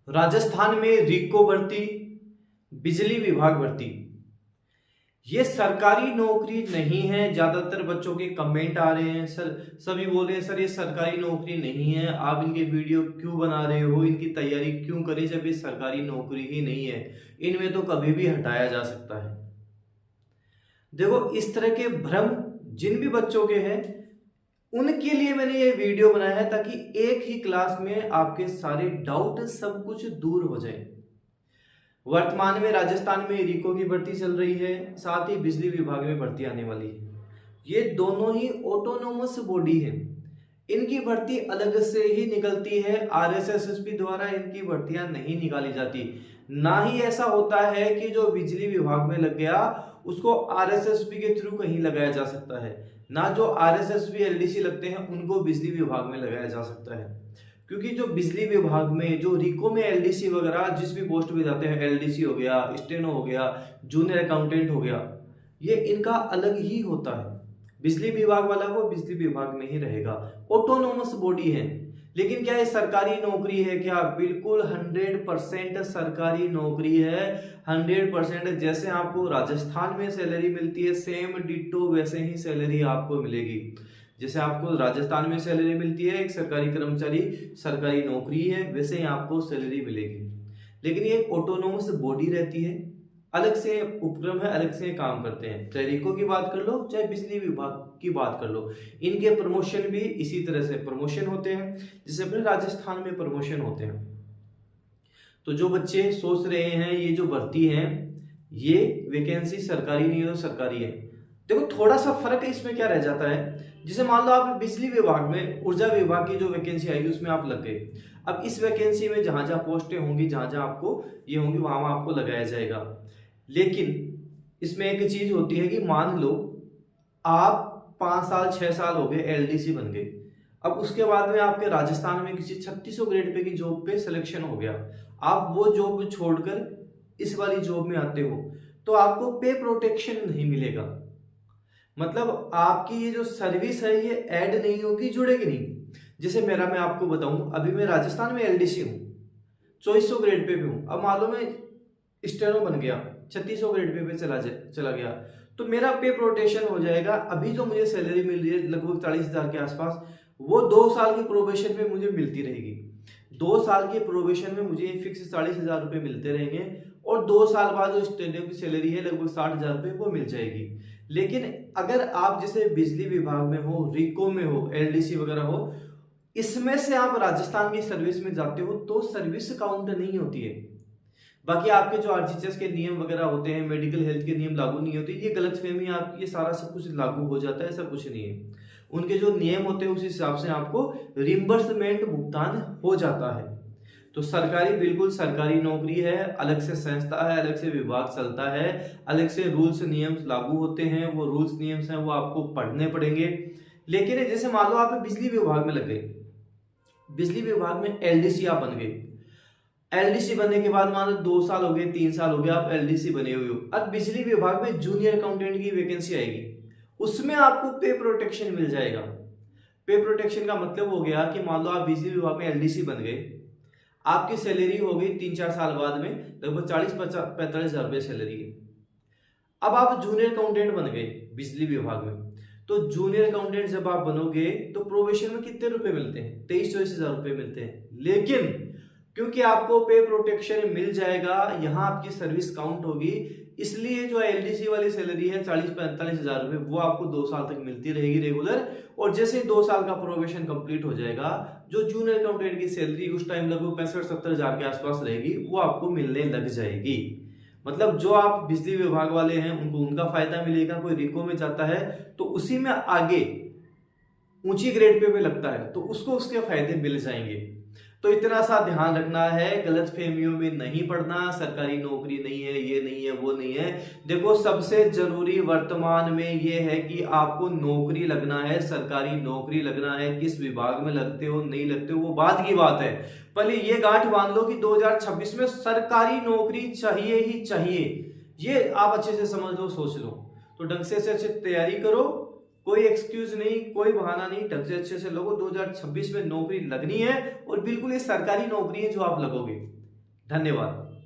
राजस्थान में रीको भर्ती, बिजली विभाग भर्ती, ये सरकारी नौकरी नहीं है। ज्यादातर बच्चों के कमेंट आ रहे हैं, सर सभी बोल रहे हैं सर ये सरकारी नौकरी नहीं है, आप इनके वीडियो क्यों बना रहे हो, इनकी तैयारी क्यों करें जब ये सरकारी नौकरी ही नहीं है, इनमें तो कभी भी हटाया जा सकता है। देखो, इस तरह के भ्रम जिन भी बच्चों के हैं उनके लिए मैंने ये वीडियो बनाया है, ताकि एक ही क्लास में आपके सारे डाउट सब कुछ दूर हो जाए। वर्तमान में राजस्थान में रीको की भर्ती चल रही है, साथ ही बिजली विभाग में भर्ती आने वाली है। ये दोनों ही ऑटोनोमस बॉडी है, इनकी भर्ती अलग से ही निकलती है। आरएसएसबी द्वारा इनकी भर्तियां नहीं निकाली जाती। ना ही ऐसा होता है कि जो बिजली विभाग में लग गया उसको आरएसएसबी के थ्रू कहीं लगाया जा सकता है, ना जो आरएसएसबी एलडीसी लगते हैं उनको बिजली विभाग में लगाया जा सकता है। क्योंकि जो बिजली विभाग में जो रीको में एलडीसी वगैरह जिस भी पोस्ट पे जाते हैं, एलडीसी हो गया, स्टेनो हो गया, जूनियर अकाउंटेंट हो गया, ये इनका अलग ही होता है। बिजली विभाग वाला वो बिजली विभाग में ही रहेगा, ऑटोनोमस बॉडी है। लेकिन क्या ये सरकारी नौकरी है क्या? बिल्कुल 100% सरकारी नौकरी है। 100% जैसे आपको राजस्थान में सैलरी मिलती है, सेम डिट्टो वैसे ही सैलरी आपको मिलेगी। जैसे आपको राजस्थान में सैलरी मिलती है, एक सरकारी कर्मचारी सरकारी नौकरी है, वैसे ही आपको सैलरी मिलेगी। लेकिन ये एक ऑटोनोमस बॉडी रहती है, अलग से उपक्रम है, अलग से काम करते हैं। चाहे रीको की बात कर लो, चाहे बिजली विभाग की बात कर लो, इनके प्रमोशन भी इसी तरह से प्रमोशन होते हैं जैसे अपने राजस्थान में प्रमोशन होते हैं। तो जो बच्चे सोच रहे हैं ये जो भर्ती है ये वैकेंसी सरकारी नहीं है तो सरकारी है, देखो थोड़ा सा फर्क है। इसमें क्या रह जाता है, जैसे मान लो आप बिजली विभाग में ऊर्जा विभाग की जो वैकेंसी आएगी उसमें आप लग गए। अब इस वैकेंसी में जहां जहां पोस्टें होंगी, जहां जहां आपको ये होंगी, वहां वहां आपको लगाया जाएगा। लेकिन इसमें एक चीज होती है कि मान लो आप 5 साल 6 साल हो गए, एलडीसी बन गए। अब उसके बाद में आपके राजस्थान में किसी 3600 ग्रेड पे की जॉब पे सिलेक्शन हो गया, आप वो जॉब छोड़कर इस वाली जॉब में आते हो, तो आपको पे प्रोटेक्शन नहीं मिलेगा। मतलब आपकी ये जो सर्विस है ये ऐड नहीं होगी, जुड़ेगी नहीं। जैसे मैं आपको बताऊं, अभी मैं राजस्थान में एलडीसी हूँ, 2400 ग्रेड पे भी हूँ। अब मान लो मैं स्टेनो बन गया, 3600 ग्रेड पे चला गया, तो मेरा पे प्रोटेक्शन हो जाएगा। अभी जो मुझे सैलरी मिल रही है लगभग 40,000 के आसपास, वो 2 साल की प्रोबेशन में मुझे मिलती रहेगी। 2 साल के प्रोबेशन में मुझे फिक्स 40,000 रुपये मिलते रहेंगे, और 2 साल बाद जो स्टेनो की सैलरी है लगभग 60,000 रुपये वो मिल जाएगी। लेकिन अगर आप जैसे बिजली विभाग में हो, रीको में हो, एलडीसी वगैरह हो, इसमें से आप राजस्थान की सर्विस में जाते हो तो सर्विस काउंट नहीं होती है। बाकी आपके जो आरजीएचएस के नियम वगैरह होते हैं, मेडिकल हेल्थ के नियम लागू नहीं होते, ये गलतफहमी आपकी, ये सारा सब कुछ लागू हो जाता है, ऐसा कुछ नहीं है। उनके जो नियम होते हैं उस हिसाब से आपको रिम्बर्समेंट भुगतान हो जाता है। तो सरकारी बिल्कुल सरकारी नौकरी है, अलग से संस्था है, अलग से विभाग चलता है, अलग से रूल्स नियम लागू होते हैं, वो रूल्स नियम्स हैं वो आपको पढ़ने पड़ेंगे। लेकिन जैसे मान लो आप बिजली विभाग में लग गए, बिजली विभाग में एलडीसी आप बन गए, एलडीसी बनने के बाद मान लो 2 साल हो गए, 3 साल हो गए, आप एलडीसी बने हुए हो। अब बिजली विभाग में जूनियर अकाउंटेंट की वैकेंसी आएगी, उसमें आपको पे प्रोटेक्शन मिल जाएगा। पे प्रोटेक्शन का मतलब हो गया कि मान लो आप बिजली विभाग में एलडीसी बन गए, आपकी सैलरी हो गई 3-4 साल बाद में लगभग 40-45 हजार रुपये सैलरी है। अब आप जूनियर अकाउंटेंट बन गए बिजली विभाग में, तो जूनियर अकाउंटेंट जब आप बनोगे तो प्रोबेशन में कितने रुपए मिलते हैं? 23-24 हजार रुपये मिलते हैं। लेकिन क्योंकि आपको पे प्रोटेक्शन मिल जाएगा, यहां आपकी सर्विस काउंट होगी, इसलिए जो एलडीसी वाली सैलरी है 40-45 हजार रुपये वो आपको 2 साल तक मिलती रहेगी रेगुलर। और जैसे 2 साल का प्रोबेशन कंप्लीट हो जाएगा, जो जूनियर अकाउंटेंट की सैलरी उस टाइम लगभग 65-70 हजार के आसपास रहेगी, वो आपको मिलने लग जाएगी। मतलब जो आप बिजली विभाग वाले हैं उनको उनका फायदा मिलेगा। कोई रीको में जाता है तो उसी में आगे ऊंची ग्रेड पे भी लगता है तो उसको उसके फायदे मिल जाएंगे। तो इतना सा ध्यान रखना है, गलत फहमियों में नहीं पड़ना, सरकारी नौकरी नहीं है, ये नहीं है, वो नहीं है। देखो सबसे जरूरी वर्तमान में ये है कि आपको नौकरी लगना है, सरकारी नौकरी लगना है। किस विभाग में लगते हो नहीं लगते हो वो बात की बात है, पहले ये गांठ बांध लो कि 2026 में सरकारी नौकरी चाहिए ही चाहिए। ये आप अच्छे से समझ लो, सोच लो। तो ढंग से अच्छे तैयारी करो, कोई एक्सक्यूज नहीं, कोई बहाना नहीं, ढंग से अच्छे से लोगो। 2026 में नौकरी लगनी है और बिल्कुल ये सरकारी नौकरी है जो आप लगोगे। धन्यवाद।